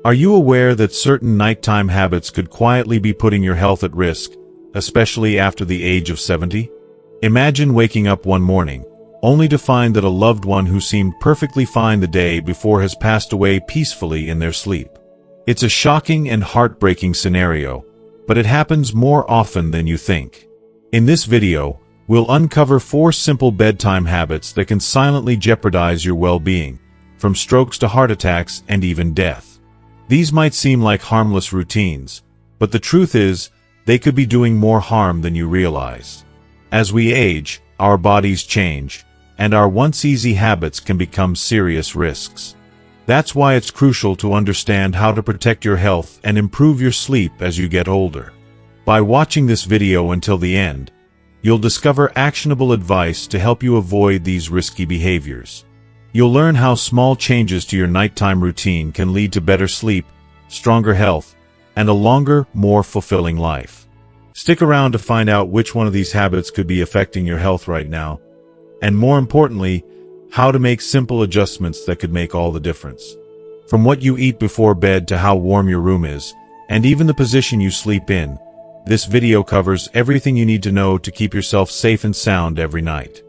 Are you aware that certain nighttime habits could quietly be putting your health at risk, especially after the age of 70? Imagine waking up one morning, only to find that a loved one who seemed perfectly fine the day before has passed away peacefully in their sleep. It's a shocking and heartbreaking scenario, but it happens more often than you think. In this video, we'll uncover 4 simple bedtime habits that can silently jeopardize your well-being, from strokes to heart attacks and even death. These might seem like harmless routines, but the truth is, they could be doing more harm than you realize. As we age, our bodies change, and our once easy habits can become serious risks. That's why it's crucial to understand how to protect your health and improve your sleep as you get older. By watching this video until the end, you'll discover actionable advice to help you avoid these risky behaviors. You'll learn how small changes to your nighttime routine can lead to better sleep, stronger health, and a longer, more fulfilling life. Stick around to find out which one of these habits could be affecting your health right now, and more importantly, how to make simple adjustments that could make all the difference. From what you eat before bed to how warm your room is, and even the position you sleep in, this video covers everything you need to know to keep yourself safe and sound every night.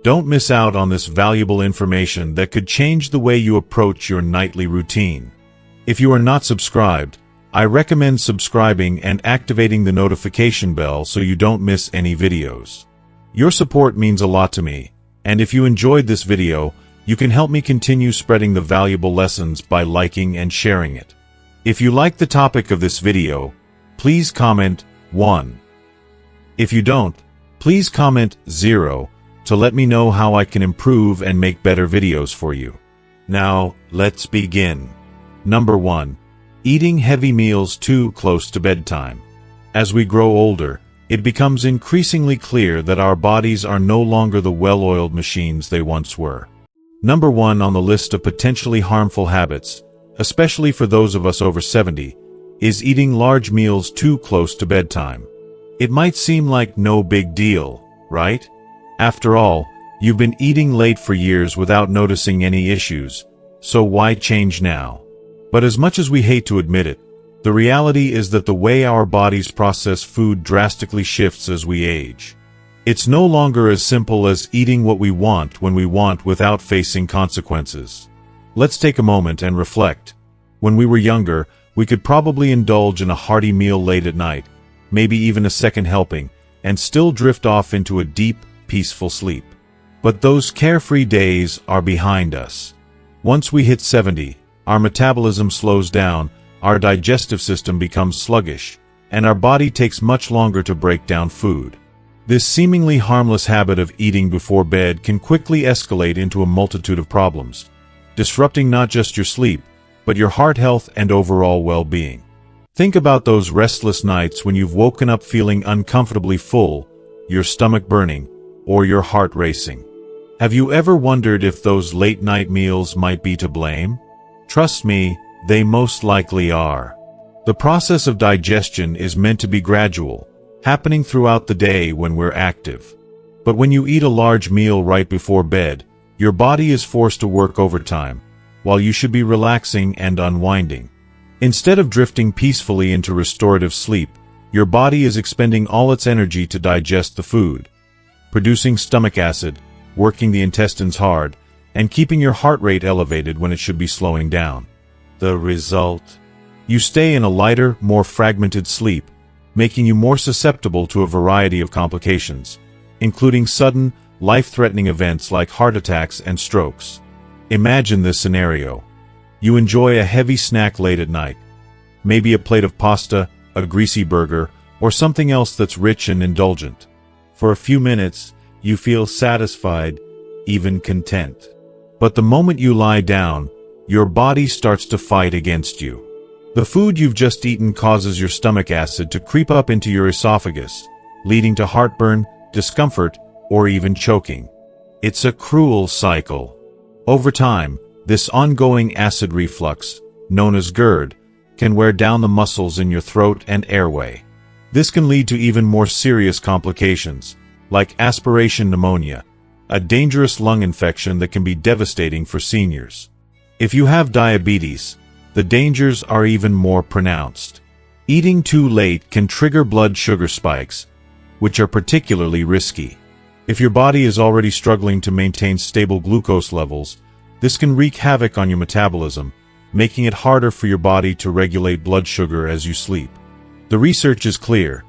Don't miss out on this valuable information that could change the way you approach your nightly routine. If you are not subscribed, I recommend subscribing and activating the notification bell so you don't miss any videos. Your support means a lot to me, and if you enjoyed this video, you can help me continue spreading the valuable lessons by liking and sharing it. If you like the topic of this video, please comment 1. If you don't, please comment 0 to let me know how I can improve and make better videos for you. Now, let's begin. Number 1. Eating heavy meals too close to bedtime. As we grow older, it becomes increasingly clear that our bodies are no longer the well-oiled machines they once were. Number 1 on the list of potentially harmful habits, especially for those of us over 70, is eating large meals too close to bedtime. It might seem like no big deal, right? After all, you've been eating late for years without noticing any issues, so why change now? But as much as we hate to admit it, the reality is that the way our bodies process food drastically shifts as we age. It's no longer as simple as eating what we want when we want without facing consequences. Let's take a moment and reflect. When we were younger, we could probably indulge in a hearty meal late at night, maybe even a second helping, and still drift off into a deep, peaceful sleep. But those carefree days are behind us. Once we hit 70, our metabolism slows down, our digestive system becomes sluggish, and our body takes much longer to break down food. This seemingly harmless habit of eating before bed can quickly escalate into a multitude of problems, disrupting not just your sleep, but your heart health and overall well-being. Think about those restless nights when you've woken up feeling uncomfortably full, your stomach burning, or your heart racing. Have you ever wondered if those late-night meals might be to blame? Trust me, they most likely are. The process of digestion is meant to be gradual, happening throughout the day when we're active. But when you eat a large meal right before bed, your body is forced to work overtime, while you should be relaxing and unwinding. Instead of drifting peacefully into restorative sleep, your body is expending all its energy to digest the food, producing stomach acid, working the intestines hard, and keeping your heart rate elevated when it should be slowing down. The result? You stay in a lighter, more fragmented sleep, making you more susceptible to a variety of complications, including sudden, life-threatening events like heart attacks and strokes. Imagine this scenario. You enjoy a heavy snack late at night, maybe a plate of pasta, a greasy burger, or something else that's rich and indulgent. For a few minutes, you feel satisfied, even content. But the moment you lie down, your body starts to fight against you. The food you've just eaten causes your stomach acid to creep up into your esophagus, leading to heartburn, discomfort, or even choking. It's a cruel cycle. Over time, this ongoing acid reflux, known as GERD, can wear down the muscles in your throat and airway. This can lead to even more serious complications, like aspiration pneumonia, a dangerous lung infection that can be devastating for seniors. If you have diabetes, the dangers are even more pronounced. Eating too late can trigger blood sugar spikes, which are particularly risky. If your body is already struggling to maintain stable glucose levels, this can wreak havoc on your metabolism, making it harder for your body to regulate blood sugar as you sleep. The research is clear.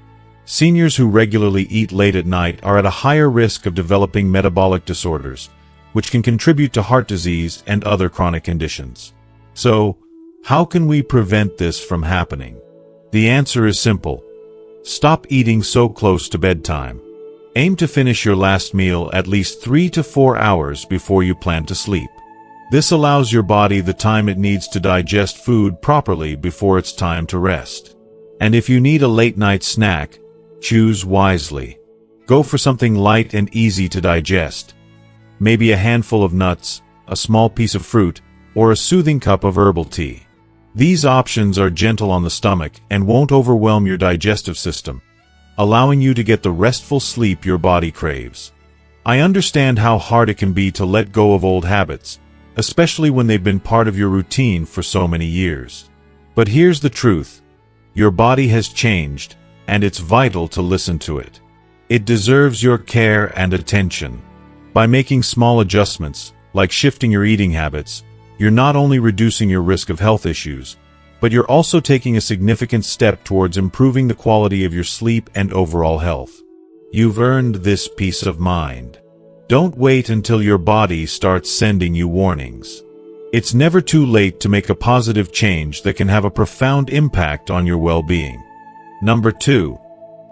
Seniors who regularly eat late at night are at a higher risk of developing metabolic disorders, which can contribute to heart disease and other chronic conditions. So, how can we prevent this from happening? The answer is simple. Stop eating so close to bedtime. Aim to finish your last meal at least 3 to 4 hours before you plan to sleep. This allows your body the time it needs to digest food properly before it's time to rest. And if you need a late-night snack, choose wisely. Go for something light and easy to digest. Maybe a handful of nuts, a small piece of fruit, or a soothing cup of herbal tea. These options are gentle on the stomach and won't overwhelm your digestive system, allowing you to get the restful sleep your body craves. I understand how hard it can be to let go of old habits, especially when they've been part of your routine for so many years. But here's the truth. Your body has changed, and it's vital to listen to it. It deserves your care and attention. By making small adjustments, like shifting your eating habits, you're not only reducing your risk of health issues, but you're also taking a significant step towards improving the quality of your sleep and overall health. You've earned this peace of mind. Don't wait until your body starts sending you warnings. It's never too late to make a positive change that can have a profound impact on your well-being. Number 2.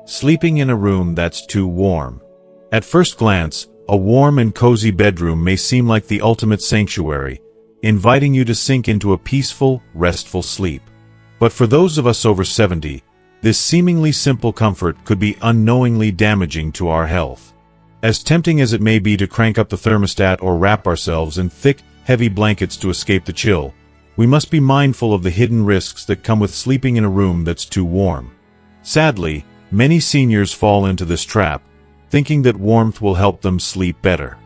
Sleeping in a room that's too warm. At first glance, a warm and cozy bedroom may seem like the ultimate sanctuary, inviting you to sink into a peaceful, restful sleep. But for those of us over 70, this seemingly simple comfort could be unknowingly damaging to our health. As tempting as it may be to crank up the thermostat or wrap ourselves in thick, heavy blankets to escape the chill, we must be mindful of the hidden risks that come with sleeping in a room that's too warm. Sadly, many seniors fall into this trap, thinking that warmth will help them sleep better.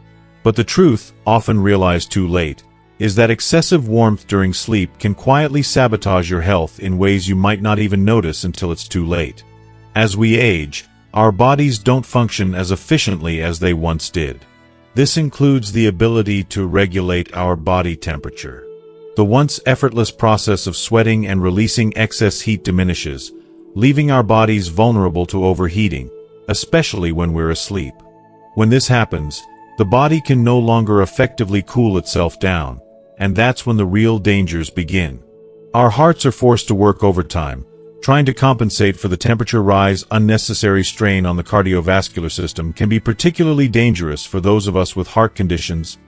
But the truth, often realized too late, is that excessive warmth during sleep can quietly sabotage your health in ways you might not even notice until it's too late. As we age, our bodies don't function as efficiently as they once did. This includes the ability to regulate our body temperature. The once effortless process of sweating and releasing excess heat diminishes, leaving our bodies vulnerable to overheating, especially when we're asleep. When this happens, the body can no longer effectively cool itself down, and that's when the real dangers begin. Our hearts are forced to work overtime, trying to compensate for the temperature rise. Unnecessary strain on the cardiovascular system can be particularly dangerous for those of us with heart conditions,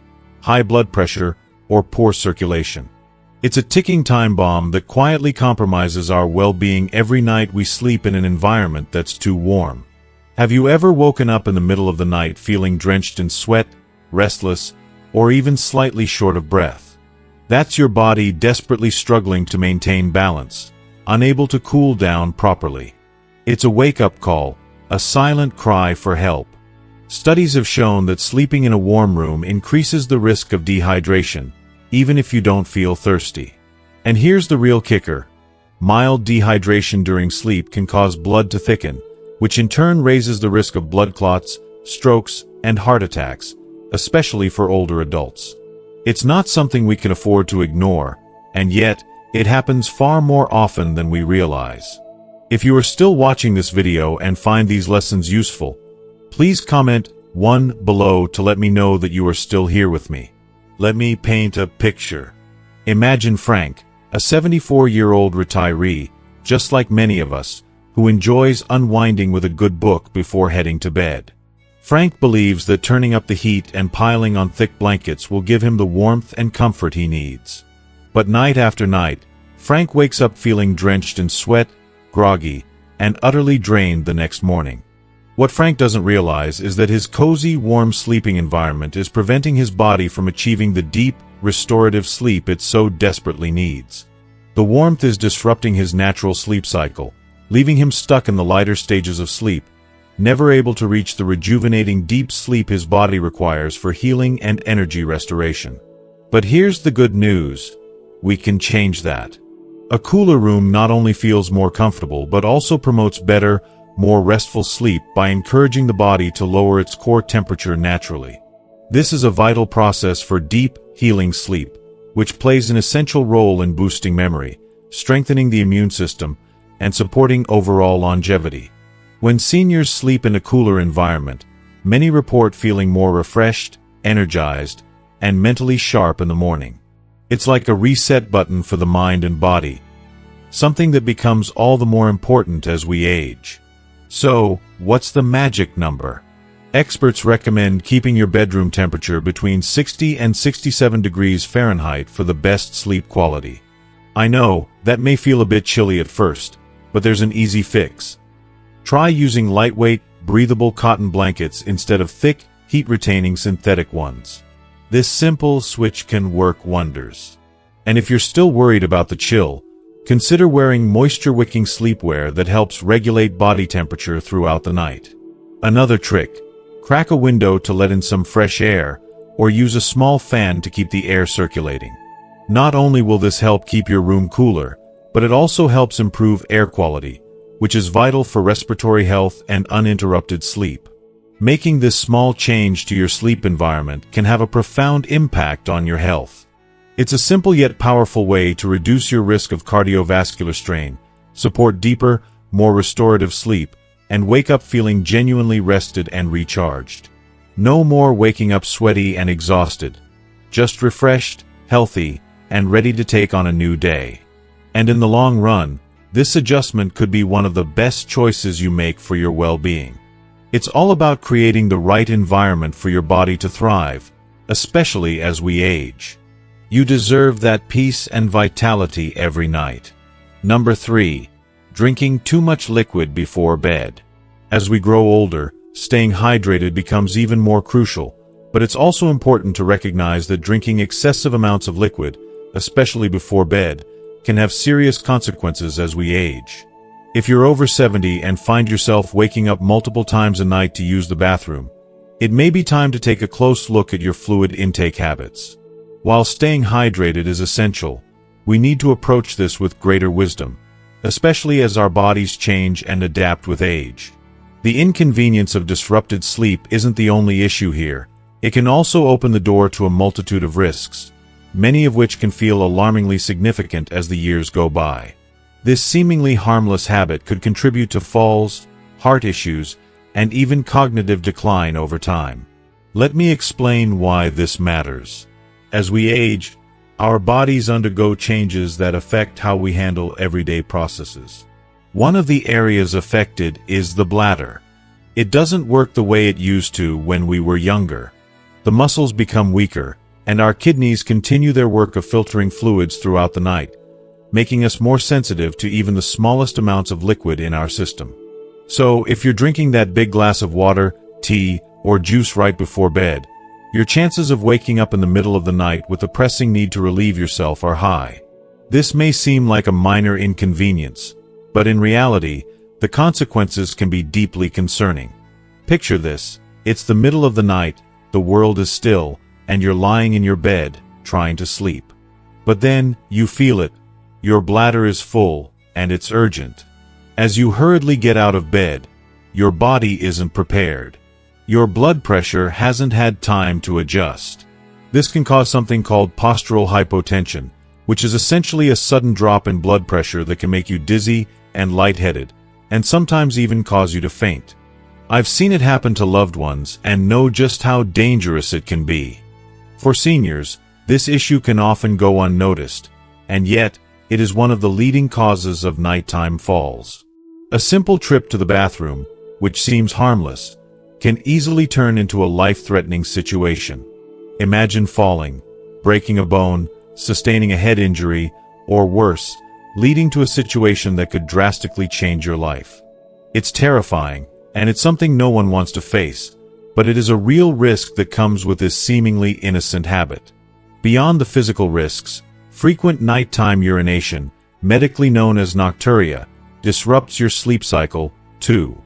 high blood pressure, or poor circulation. It's a ticking time bomb that quietly compromises our well-being every night we sleep in an environment that's too warm. Have you ever woken up in the middle of the night feeling drenched in sweat, restless, or even slightly short of breath? That's your body desperately struggling to maintain balance, unable to cool down properly. It's a wake-up call, a silent cry for help. Studies have shown that sleeping in a warm room increases the risk of dehydration, even if you don't feel thirsty. And here's the real kicker. Mild dehydration during sleep can cause blood to thicken, which in turn raises the risk of blood clots, strokes, and heart attacks, especially for older adults. It's not something we can afford to ignore, and yet, it happens far more often than we realize. If you are still watching this video and find these lessons useful, please comment 1 below to let me know that you are still here with me. Let me paint a picture. Imagine Frank, a 74-year-old retiree, just like many of us, who enjoys unwinding with a good book before heading to bed. Frank believes that turning up the heat and piling on thick blankets will give him the warmth and comfort he needs. But night after night, Frank wakes up feeling drenched in sweat, groggy, and utterly drained the next morning. What Frank doesn't realize is that his cozy, warm sleeping environment is preventing his body from achieving the deep, restorative sleep it so desperately needs. The warmth is disrupting his natural sleep cycle, leaving him stuck in the lighter stages of sleep, never able to reach the rejuvenating deep sleep his body requires for healing and energy restoration. But here's the good news. We can change that. A cooler room not only feels more comfortable but also promotes better, more restful sleep by encouraging the body to lower its core temperature naturally. This is a vital process for deep, healing sleep, which plays an essential role in boosting memory, strengthening the immune system, and supporting overall longevity. When seniors sleep in a cooler environment, many report feeling more refreshed, energized, and mentally sharp in the morning. It's like a reset button for the mind and body, something that becomes all the more important as we age. So, what's the magic number? Experts recommend keeping your bedroom temperature between 60 and 67 degrees Fahrenheit for the best sleep quality. I know, that may feel a bit chilly at first, but there's an easy fix. Try using lightweight, breathable cotton blankets instead of thick, heat-retaining synthetic ones. This simple switch can work wonders. And if you're still worried about the chill, consider wearing moisture-wicking sleepwear that helps regulate body temperature throughout the night. Another trick: crack a window to let in some fresh air, or use a small fan to keep the air circulating. Not only will this help keep your room cooler, but it also helps improve air quality, which is vital for respiratory health and uninterrupted sleep. Making this small change to your sleep environment can have a profound impact on your health. It's a simple yet powerful way to reduce your risk of cardiovascular strain, support deeper, more restorative sleep, and wake up feeling genuinely rested and recharged. No more waking up sweaty and exhausted, just refreshed, healthy, and ready to take on a new day. And in the long run, this adjustment could be one of the best choices you make for your well-being. It's all about creating the right environment for your body to thrive, especially as we age. You deserve that peace and vitality every night. Number 3. Drinking too much liquid before bed. As we grow older, staying hydrated becomes even more crucial, but it's also important to recognize that drinking excessive amounts of liquid, especially before bed, can have serious consequences as we age. If you're over 70 and find yourself waking up multiple times a night to use the bathroom, it may be time to take a close look at your fluid intake habits. While staying hydrated is essential, we need to approach this with greater wisdom, especially as our bodies change and adapt with age. The inconvenience of disrupted sleep isn't the only issue here. It can also open the door to a multitude of risks, many of which can feel alarmingly significant as the years go by. This seemingly harmless habit could contribute to falls, heart issues, and even cognitive decline over time. Let me explain why this matters. As we age, our bodies undergo changes that affect how we handle everyday processes. One of the areas affected is the bladder. It doesn't work the way it used to when we were younger. The muscles become weaker, and our kidneys continue their work of filtering fluids throughout the night, making us more sensitive to even the smallest amounts of liquid in our system. So, if you're drinking that big glass of water, tea, or juice right before bed, your chances of waking up in the middle of the night with a pressing need to relieve yourself are high. This may seem like a minor inconvenience, but in reality, the consequences can be deeply concerning. Picture this: it's the middle of the night, the world is still, and you're lying in your bed, trying to sleep. But then, you feel it. Your bladder is full, and it's urgent. As you hurriedly get out of bed, your body isn't prepared. Your blood pressure hasn't had time to adjust. This can cause something called postural hypotension, which is essentially a sudden drop in blood pressure that can make you dizzy and lightheaded, and sometimes even cause you to faint. I've seen it happen to loved ones and know just how dangerous it can be. For seniors, this issue can often go unnoticed, and yet, it is one of the leading causes of nighttime falls. A simple trip to the bathroom, which seems harmless, can easily turn into a life-threatening situation. Imagine falling, breaking a bone, sustaining a head injury, or worse, leading to a situation that could drastically change your life. It's terrifying, and it's something no one wants to face, but it is a real risk that comes with this seemingly innocent habit. Beyond the physical risks, frequent nighttime urination, medically known as nocturia, disrupts your sleep cycle, too.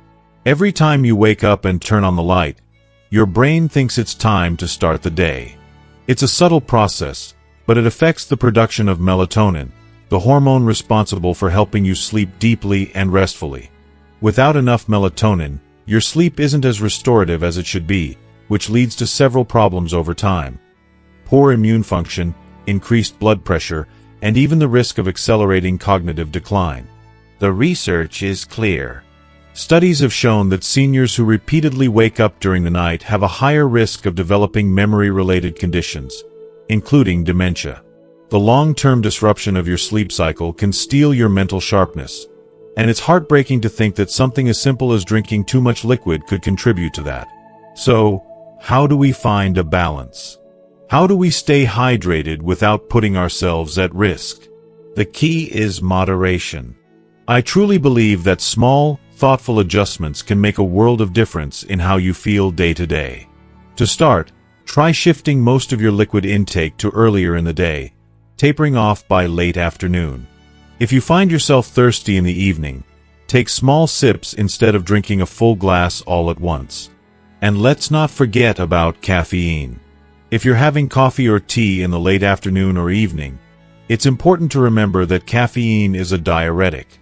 Every time you wake up and turn on the light, your brain thinks it's time to start the day. It's a subtle process, but it affects the production of melatonin, the hormone responsible for helping you sleep deeply and restfully. Without enough melatonin, your sleep isn't as restorative as it should be, which leads to several problems over time. Poor immune function, increased blood pressure, and even the risk of accelerating cognitive decline. The research is clear. Studies have shown that seniors who repeatedly wake up during the night have a higher risk of developing memory-related conditions, including dementia. The long-term disruption of your sleep cycle can steal your mental sharpness, and it's heartbreaking to think that something as simple as drinking too much liquid could contribute to that. So, how do we find a balance? How do we stay hydrated without putting ourselves at risk? The key is moderation. I truly believe that small, thoughtful adjustments can make a world of difference in how you feel day to day. To start, try shifting most of your liquid intake to earlier in the day, tapering off by late afternoon. If you find yourself thirsty in the evening, take small sips instead of drinking a full glass all at once. And let's not forget about caffeine. If you're having coffee or tea in the late afternoon or evening, it's important to remember that caffeine is a diuretic.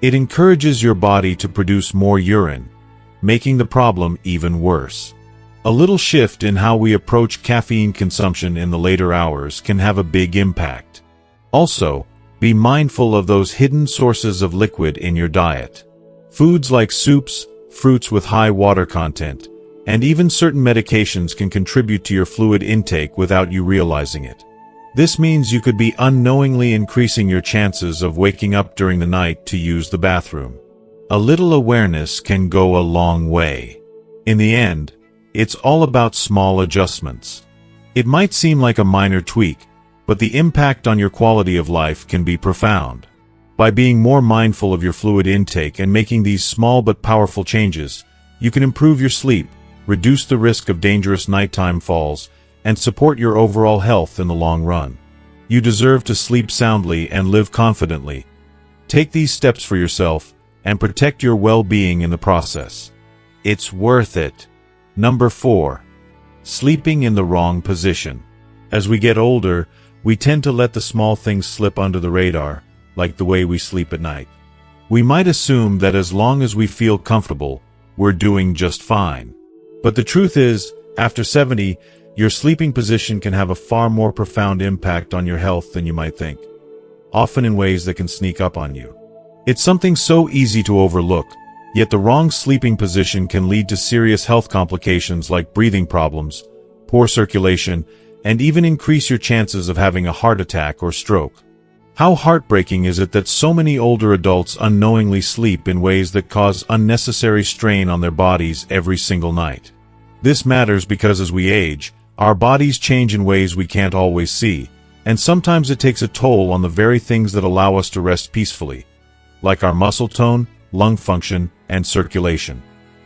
It encourages your body to produce more urine, making the problem even worse. A little shift in how we approach caffeine consumption in the later hours can have a big impact. Also, be mindful of those hidden sources of liquid in your diet. Foods like soups, fruits with high water content, and even certain medications can contribute to your fluid intake without you realizing it. This means you could be unknowingly increasing your chances of waking up during the night to use the bathroom. A little awareness can go a long way. In the end, it's all about small adjustments. It might seem like a minor tweak, but the impact on your quality of life can be profound. By being more mindful of your fluid intake and making these small but powerful changes, you can improve your sleep, reduce the risk of dangerous nighttime falls, and support your overall health in the long run. You deserve to sleep soundly and live confidently. Take these steps for yourself and protect your well-being in the process. It's worth it. Number 4. Sleeping in the wrong position. As we get older, we tend to let the small things slip under the radar, like the way we sleep at night. We might assume that as long as we feel comfortable, we're doing just fine. But the truth is, after 70, your sleeping position can have a far more profound impact on your health than you might think, often in ways that can sneak up on you. It's something so easy to overlook, yet the wrong sleeping position can lead to serious health complications like breathing problems, poor circulation, and even increase your chances of having a heart attack or stroke. How heartbreaking is it that so many older adults unknowingly sleep in ways that cause unnecessary strain on their bodies every single night? This matters because as we age, our bodies change in ways we can't always see, and sometimes it takes a toll on the very things that allow us to rest peacefully, like our muscle tone, lung function, and circulation.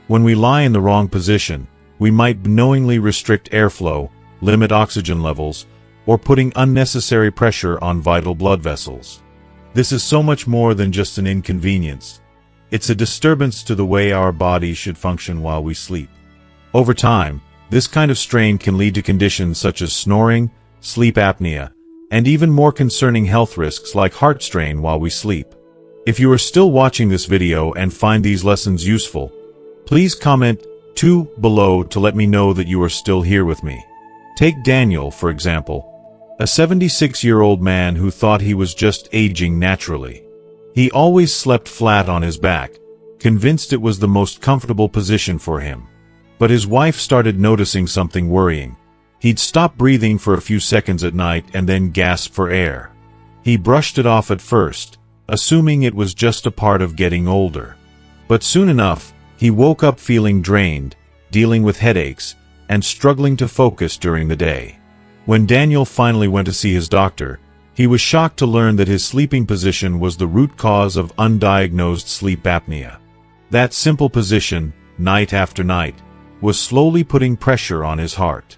When we lie in the wrong position, we might knowingly restrict airflow, limit oxygen levels, or putting unnecessary pressure on vital blood vessels. This is so much more than just an inconvenience. It's a disturbance to the way our bodies should function while we sleep. Over time, this kind of strain can lead to conditions such as snoring, sleep apnea, and even more concerning health risks like heart strain while we sleep. If you are still watching this video and find these lessons useful, please comment 2 below to let me know that you are still here with me. Take Daniel, for example, a 76-year-old man who thought he was just aging naturally. He always slept flat on his back, convinced it was the most comfortable position for him. But his wife started noticing something worrying. He'd stop breathing for a few seconds at night and then gasp for air. He brushed it off at first, assuming it was just a part of getting older. But soon enough, he woke up feeling drained, dealing with headaches, and struggling to focus during the day. When Daniel finally went to see his doctor, he was shocked to learn that his sleeping position was the root cause of undiagnosed sleep apnea. That simple position, night after night, was slowly putting pressure on his heart.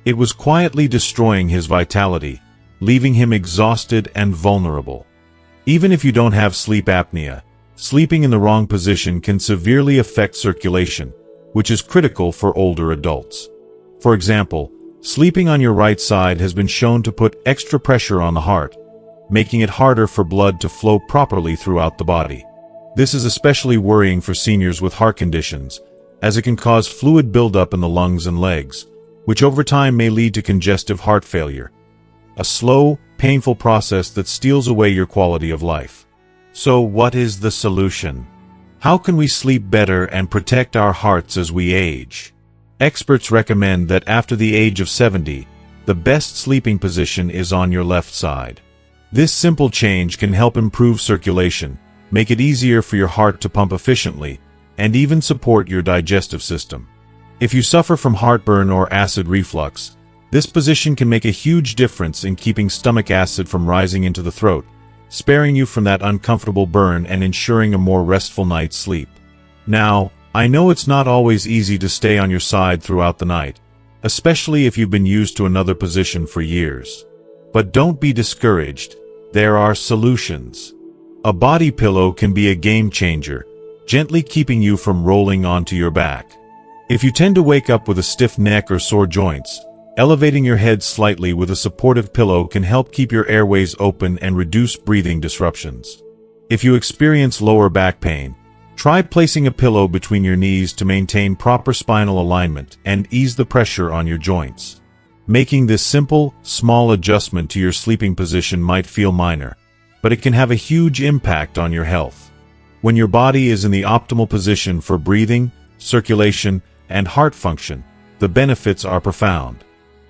It was quietly destroying his vitality, leaving him exhausted and vulnerable. Even if you don't have sleep apnea, sleeping in the wrong position can severely affect circulation, which is critical for older adults. For example, sleeping on your right side has been shown to put extra pressure on the heart, making it harder for blood to flow properly throughout the body. This is especially worrying for seniors with heart conditions, as it can cause fluid buildup in the lungs and legs, which over time may lead to congestive heart failure. A slow, painful process that steals away your quality of life. So what is the solution? How can we sleep better and protect our hearts as we age? Experts recommend that after the age of 70, the best sleeping position is on your left side. This simple change can help improve circulation, make it easier for your heart to pump efficiently, and even support your digestive system. If you suffer from heartburn or acid reflux, this position can make a huge difference in keeping stomach acid from rising into the throat, sparing you from that uncomfortable burn and ensuring a more restful night's sleep. Now, I know it's not always easy to stay on your side throughout the night, especially if you've been used to another position for years. But don't be discouraged. There are solutions. A body pillow can be a game changer, gently keeping you from rolling onto your back. If you tend to wake up with a stiff neck or sore joints, elevating your head slightly with a supportive pillow can help keep your airways open and reduce breathing disruptions. If you experience lower back pain, try placing a pillow between your knees to maintain proper spinal alignment and ease the pressure on your joints. Making this simple, small adjustment to your sleeping position might feel minor, but it can have a huge impact on your health. When your body is in the optimal position for breathing, circulation, and heart function, the benefits are profound.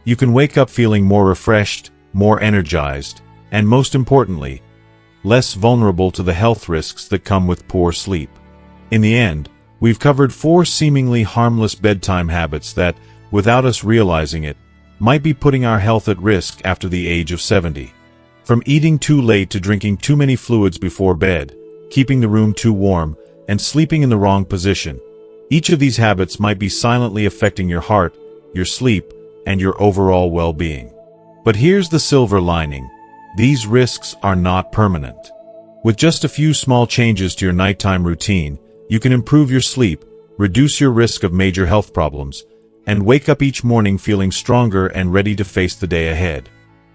You can wake up feeling more refreshed, more energized, and most importantly, less vulnerable to the health risks that come with poor sleep. In the end, we've covered 4 seemingly harmless bedtime habits that, without us realizing it, might be putting our health at risk after the age of 70. From eating too late to drinking too many fluids before bed, keeping the room too warm, and sleeping in the wrong position, each of these habits might be silently affecting your heart, your sleep, and your overall well-being. But here's the silver lining. These risks are not permanent. With just a few small changes to your nighttime routine, you can improve your sleep, reduce your risk of major health problems, and wake up each morning feeling stronger and ready to face the day ahead.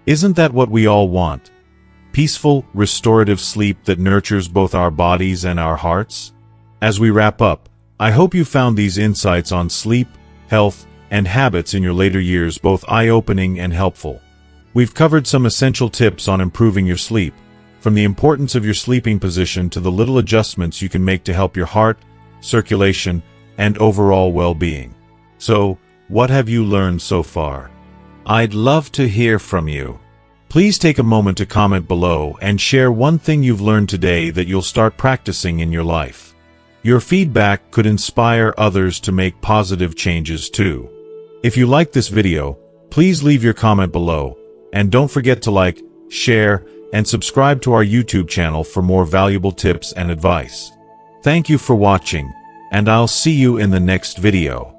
Isn't that what we all want? Peaceful, restorative sleep that nurtures both our bodies and our hearts? As we wrap up, I hope you found these insights on sleep, health, and habits in your later years both eye-opening and helpful. We've covered some essential tips on improving your sleep, from the importance of your sleeping position to the little adjustments you can make to help your heart, circulation, and overall well-being. So, what have you learned so far? I'd love to hear from you. Please take a moment to comment below and share one thing you've learned today that you'll start practicing in your life. Your feedback could inspire others to make positive changes too. If you liked this video, please leave your comment below, and don't forget to like, share, and subscribe to our YouTube channel for more valuable tips and advice. Thank you for watching, and I'll see you in the next video.